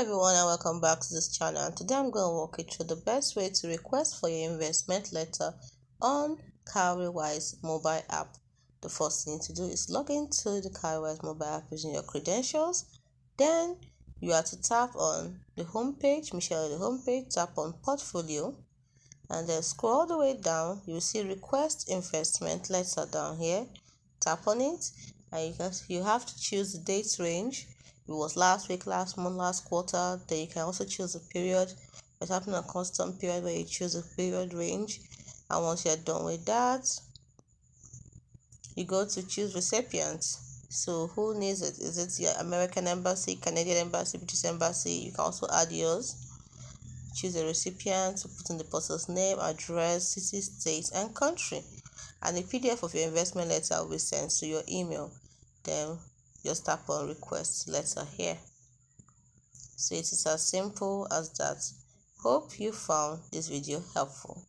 Everyone, and welcome back to this channel. And today I'm going to walk you through the best way to request for your investment letter on Cowrywise mobile app. The first thing to do is log into the Cowrywise mobile app using your credentials. Then you are to tap on the home page. Michelle, the home page, tap on portfolio, and then scroll all the way down. You will see request investment letter down here. Tap on it, and you have to choose the date range. It was last week, last month, last quarter. Then you can also choose a period. We're tapping on custom period where you choose a period range. And once you're done with that, you go to choose recipient. So who needs it? Is it your American embassy, Canadian embassy, British embassy? You can also add yours. Choose a recipient to put in the person's name, address, city, state, and country. And a PDF of your investment letter will be sent to your email. Then just tap on request letter here. So it is as simple as that. Hope you found this video helpful.